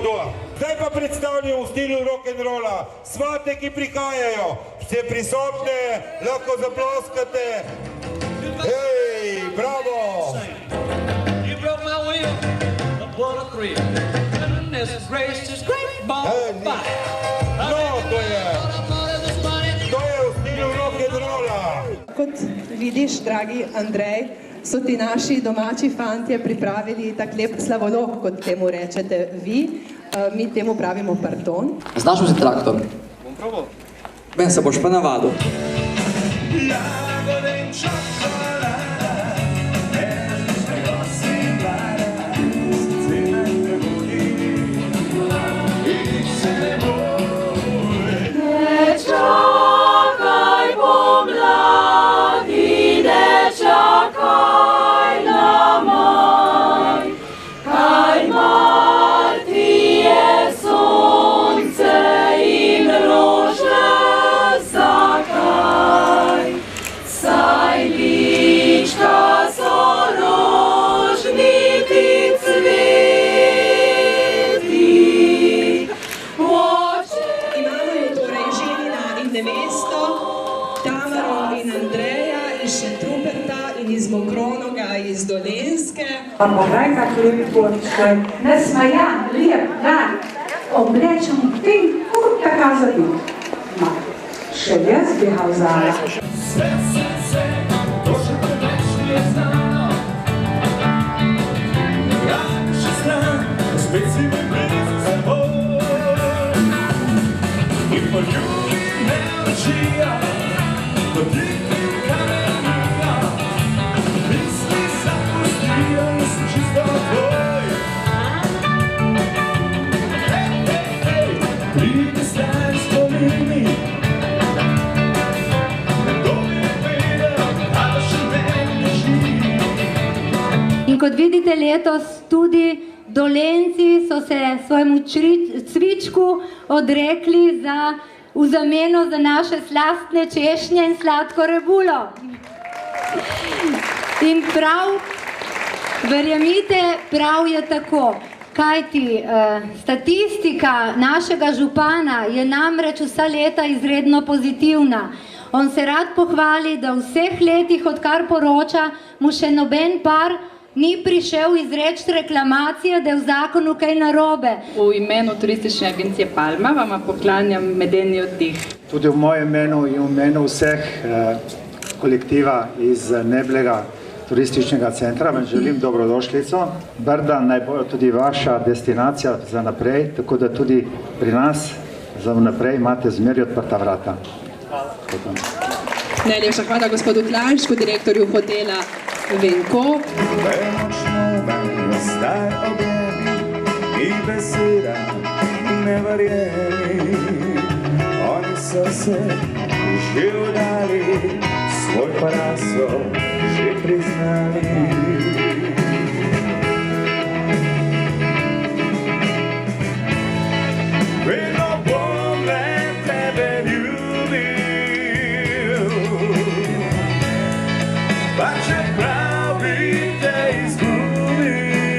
kdo. Zdaj pa predstavljam v stilu rock'n'rolla svate, ki prihajajo. Vse prisotne, lahko zaploskate. Hej, bravo! You broke my wheel, what a thrill. Goodness gracious, great ball fight. No, to je v stilu rock'n'rolla. Kot vidiš, dragi Andrej, so ti naši domači fantje pripravili tak lep slavolok, kot temu rečete vi. Mi temu pravimo pardon. Znaš vzeti traktor? Bom probal. Ben se boš pa navadil. Iz Dolenske. Pa pogledaj, kako lepi počiškaj. Nasmajan, lep, dan, oblečen v fin, taka za bil. Ma, še jaz bi ga vzala. In kot vidite, letos tudi Dolenci so se svojemu cvičku odrekli v zameno za naše slastne češnje in sladko rebulo. In prav, verjemite, prav je tako. Kajti statistika našega župana je namreč vsa leta izredno pozitivna. On se rad pohvali, da v vseh letih, odkar poroča, mu še noben par ni prišel izreči reklamacije, da je v zakonu kaj narobe. V imenu Turistične agencije Palma vama poklanjam medeni oddih. Tudi v mojem imenu in v imenu vseh kolektiva iz Neblega turističnega centra vam želim dobrodošlico. Brda naj bo tudi vaša destinacija za naprej, tako da tudi pri nas za naprej imate zmeraj odprta vrata. Najlepša hvala gospodu Klanšku, direktorju hotela Venko. Zdaj objemi in beseda ne verjemi. Oni so se že vdali, svoj poraz so že priznali. Vedno bom le tebe ljubil, pa čeprav bi te izgubil,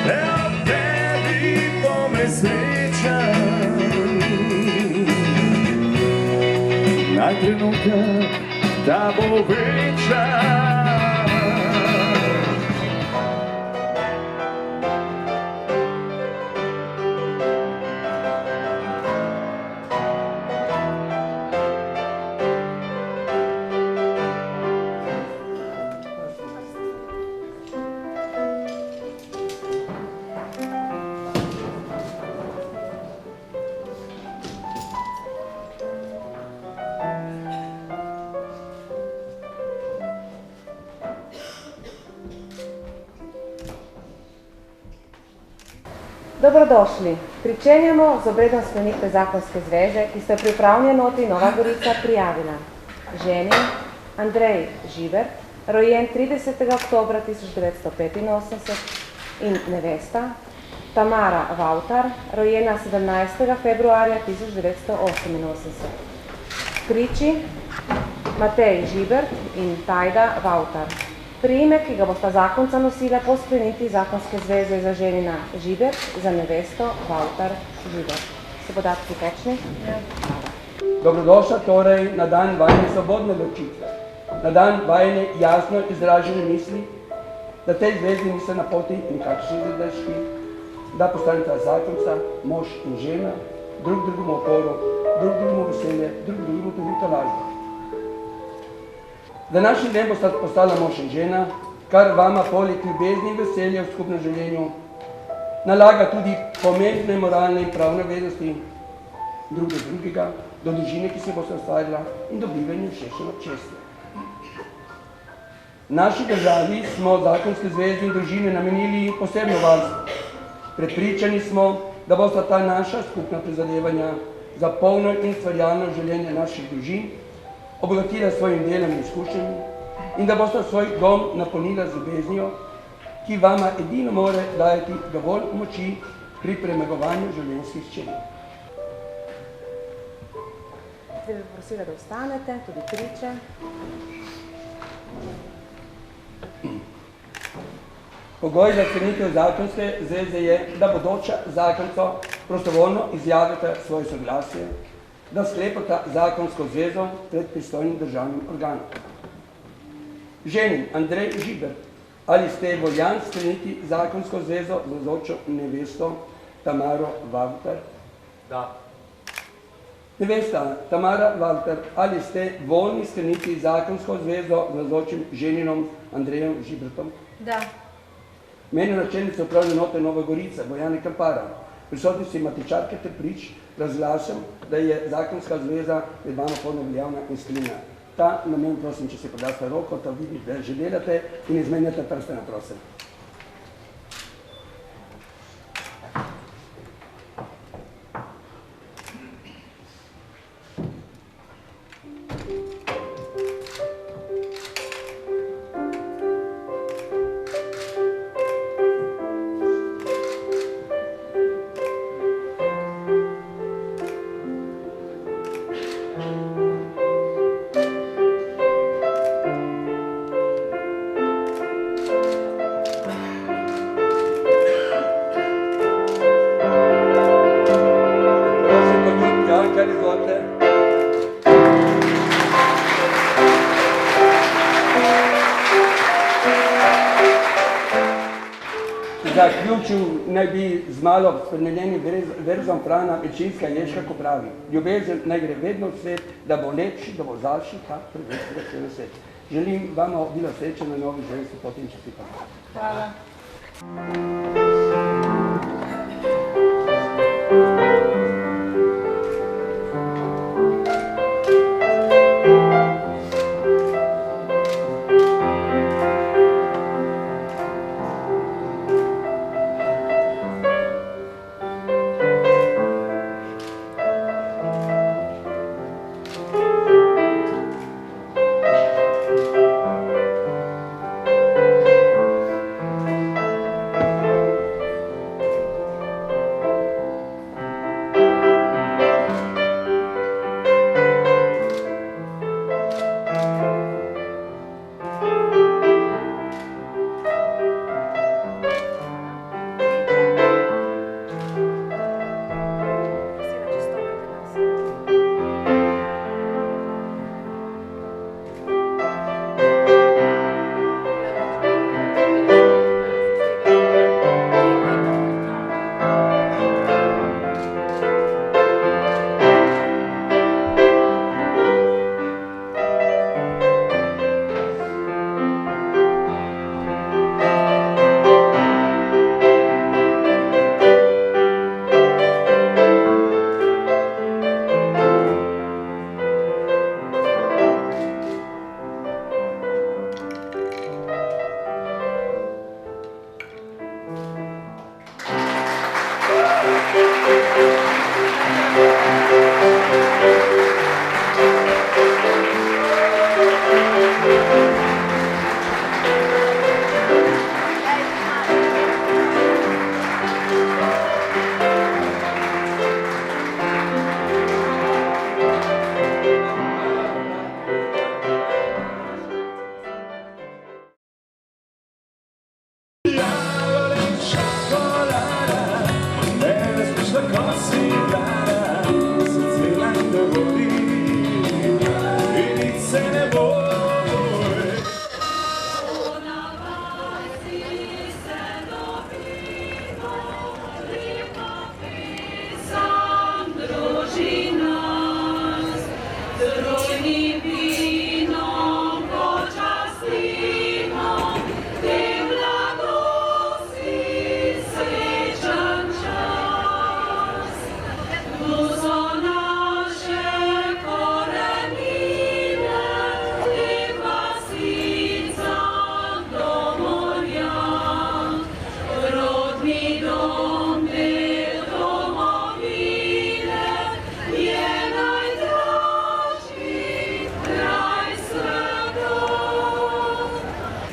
le ob tebi bom resničen. Naj trenutek, da bo večer. Dobrodošli. Pričenjamo z obredom sklenitve zakonske zveze, ki sta pri upravni enoti Nova Gorica prijavila ženi Andrej Žibert, rojen 30. oktobra 1985 in nevesta Tamara Vautar, rojena 17. februarja 1988. Kriči Matej Žibert in Tajda Vautar. Priimek, ki ga bosta zakonca nosila po sklenitvi zakonske zveze, za ženina Žibert, za nevesto Valter Žibert. Se podatki točni? Dobrodošla torej na dan vajne svobodne odločitve, na dan vajne jasno izražene misli, da tej zvezi niso na poti nikakšni zadržki, da postaneta zakonca, mož in žena, drug drugemu oporu, drug drugemu veselje, drug drugemu tudi tolažbo. Današnji dan bosta postala mož in žena, kar vama poleg ljubezni in veselja v skupnem življenju nalaga tudi pomembne moralne in pravne vednosti drug do drugega, do družine, ki se boste ustvarila, in dobivanju všečne občestve. V naši državi smo zakonske zveze in družine namenili posebno varstvo. Prepričani smo, da bosta ta naša skupna prizadevanja za polno in stvarjalno življenje naših družin obogatila svojim delom in izkušnjami in da bosta svoj dom napolnila z ljubeznijo, ki vama edino more dajati dovolj moči pri premagovanju življenjskih čeri. Zdaj bi prosila, da ostanete, tudi priče. Pogoj za sklenitev zakonske zveze je, da bodoča zakonca prostovoljno izjavita svoje soglasje, da sklepata zakonsko zvezo pred pristojnim državnim organom. Ženin Andrej Žibert, ali ste voljan skleniti zakonsko zvezo z navzočo nevesto Tamaro Valter? Da. Nevesta Tamara Valter, ali ste voljni skleniti zakonsko zvezo z navzočim ženinom Andrejem Žibertom? Da. Meni načelnica upravne enote Nova Gorica, Bojana Kampara, prisotnosti matičarke ter prič, razglašam, da je zakonska zveza med vama polno veljavna in sklenjena. Ta namen, prosim, če se podate roko, da vidite, že delate in izmenjate prstena, prosim. Zaključil naj bi z malo spremenjenim verzom Frana Večinska Ježka, ko pravi: ljubezen naj gre vedno v svet, da bo lepši, da bo zaljši, kak prvečnega celo svet. Želim vam obilo sreče na novi ženski poti in čestitam. Hvala.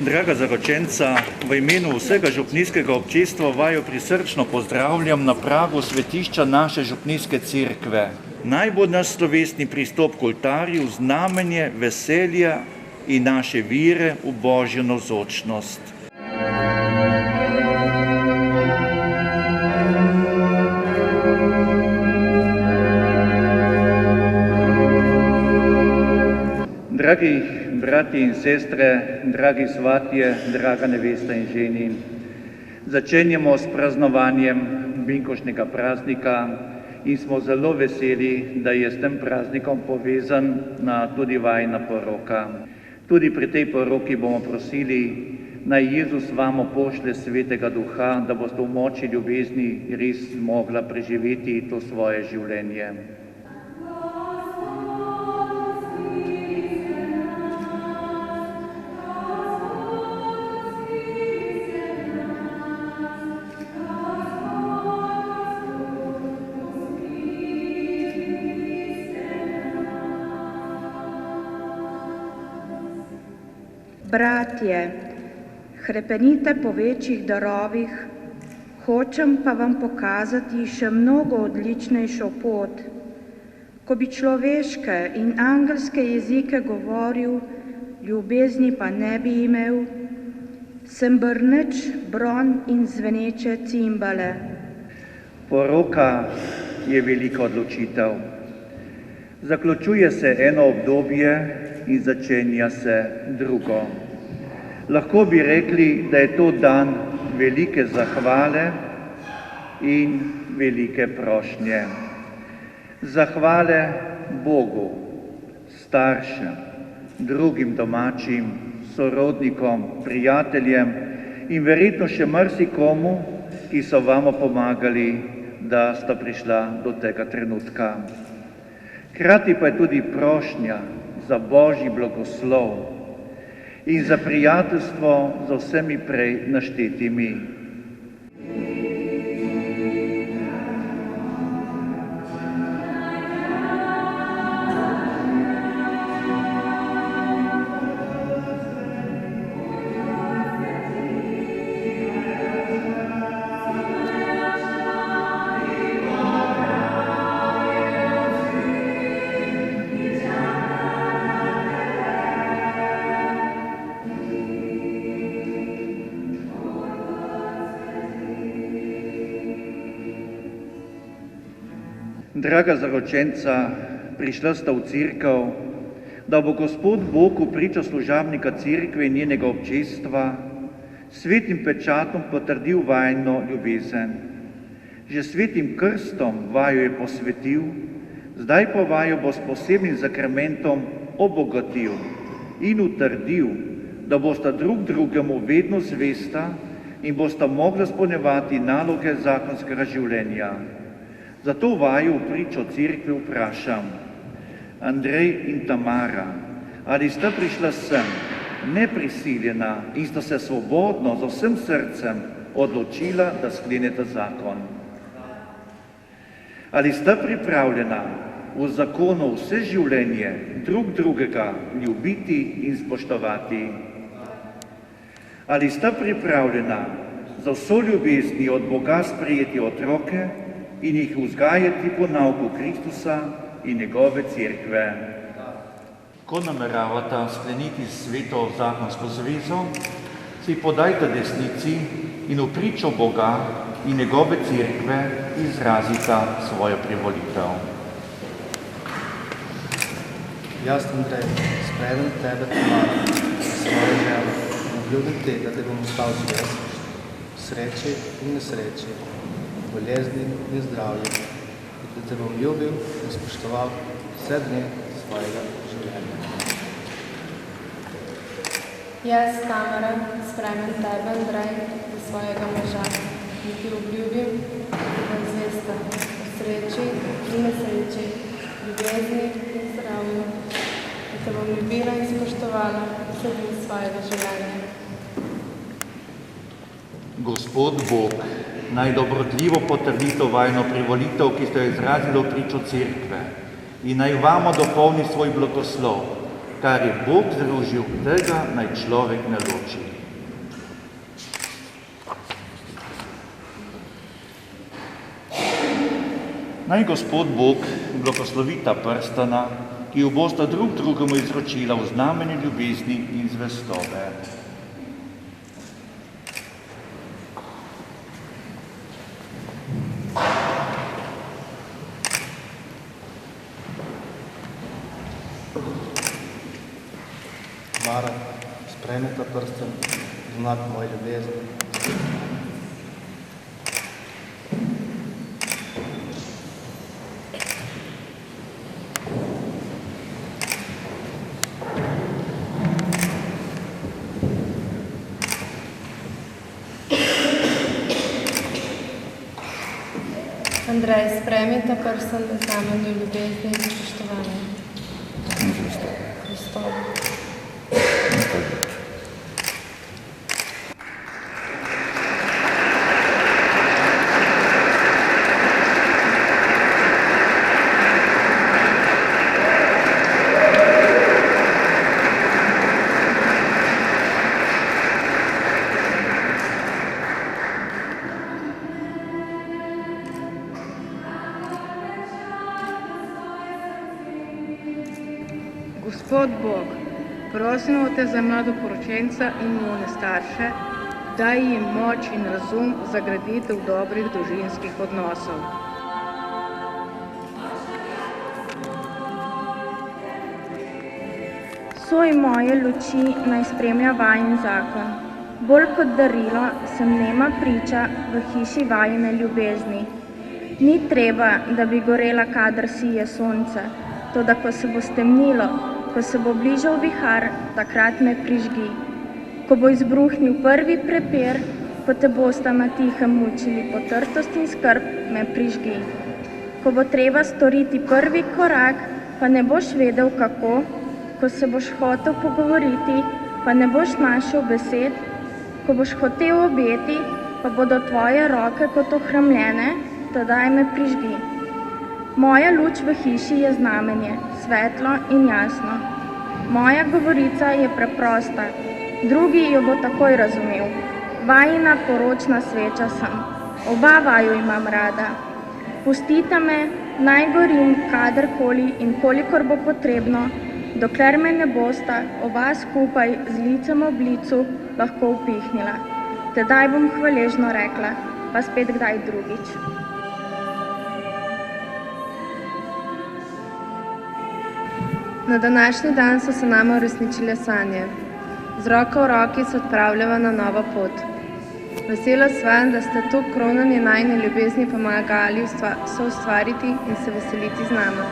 Draga zaročenca, v imenu vsega župnijskega občestva vaju prisrčno pozdravljam na pragu svetišča naše župnijske cerkve. Naj bo naš slovesni pristop k oltarju znamenje veselja in naše vire v Božjo navzočnost. Dragi brati in sestre, dragi svatje, draga nevesta in ženi, začenjamo s praznovanjem binkošnjega praznika in smo zelo veseli, da je s tem praznikom povezan tudi vajina poroka. Tudi pri tej poroki bomo prosili, naj Jezus vamo pošlje Svetega Duha, da boste v moči ljubezni res mogla preživeti to svoje življenje. Bratje, hrepenite po večjih darovih, hočem pa vam pokazati še mnogo odličnejšo pot. Ko bi človeške in angelske jezike govoril, ljubezni pa ne bi imel, sem brneč, bron in zveneče cimbale. Poroka je velika odločitev. Zaključuje se eno obdobje in začenja se drugo. Lahko bi rekli, da je to dan velike zahvale in velike prošnje. Zahvale Bogu, staršem, drugim domačim, sorodnikom, prijateljem in verjetno še marsikomu, ki so vama pomagali, da sta prišla do tega trenutka. Hkrati pa je tudi prošnja za Božji blagoslov in za prijateljstvo z vsemi prej naštetimi. Draga zaročenca, prišla sta v cerkev, da bo Gospod Bog v pričo služabnika cerkve in njenega občestva svetim pečatom potrdil vajino ljubezen. Že svetim krstom vaju je posvetil, zdaj pa vaju bo s posebnim zakramentom obogatil in utrdil, da bosta drug drugemu vedno zvesta in bosta mogla izpolnjevati naloge zakonskega življenja. Zato vaju v pričo cerkve vprašam, Andrej in Tamara, ali sta prišla sem neprisiljena in sta se svobodno z vsem srcem odločila, da skleneta zakon? Ali sta pripravljena v zakonu vse življenje drug drugega ljubiti in spoštovati? Ali sta pripravljena za vso ljubezni od Boga sprejeti otroke in jih vzgajati po nauku Kristusa in njegove cerkve? Ko nameravata skleniti sveto zakonsko zvezo, si podajte desnici in v pričo Boga in njegove cerkve izrazita svojo privolitev. Jaz, Andrej, sprejemam tebe, Tamara, svojo željo, obljubim te, da te bom ostal zvest, v sreči in nesreči, v bolezni in zdravju, da te bom ljubil in spoštoval vse dni svojega življenja. Jaz, Tamara, sprejemam tebe, Andrej, za svojega moža in ti obljubim, da bom zvesta v sreči in nesreči, v ljubezni in zdravju, da te bom ljubila in spoštovala vse dni svojega življenja. Gospod Bog, naj dobrotljivo potrdi to vajino privolitev, ki ste jo izrazili v pričo cerkve, in naj vamo dopolni svoj blagoslov, kar je Bog združil, tega naj človek ne loči. Naj Gospod Bog blagoslovi ta prstana, ki jo bosta drug drugemu izročila v znamenju ljubezni in zvestobe. Mara, sprejmi ta prsten, znak moje ljubezni. Andrej, sprejmi ta prsten v znamenju ljubezni in spoštovanja. Hristovi. Gospod Bog, prosimo te za mladoporočenca in njune starše, daj jim moč in razum za graditev dobrih družinskih odnosov. Soj moje luči naj spremlja vajin zakon. Bolj kot darilo sem nema priča v hiši vajine ljubezni. Ni treba, da bi gorela, kadar sije sonce, toda ko se bo stemnilo, ko se bo bližal vihar, takrat me prižgi. Ko bo izbruhnil prvi prepir, ko te bosta na tihem mučili potrtost in skrb, me prižgi. Ko bo treba storiti prvi korak, pa ne boš vedel kako, ko se boš hotel pogovoriti, pa ne boš našel besed, ko boš hotel objeti, pa bodo tvoje roke kot ohromljene, tedaj me prižgi. Moja luč v hiši je znamenje, svetlo in jasno. Moja govorica je preprosta, drugi jo bo takoj razumel. Vajina poročna sveča sem, oba vaju imam rada. Pustite me, naj gorim kadarkoli in kolikor bo potrebno, dokler me ne bosta oba skupaj z licem ob licu lahko upihnila. Tedaj bom hvaležno rekla, pa spet kdaj drugič. Na današnji dan so se nama uresničile sanje. Z roko v roki se odpravljava na novo pot. Vesela sva, da ste to kronanje najine ljubezni pomagali soustvariti in se veseliti z nama.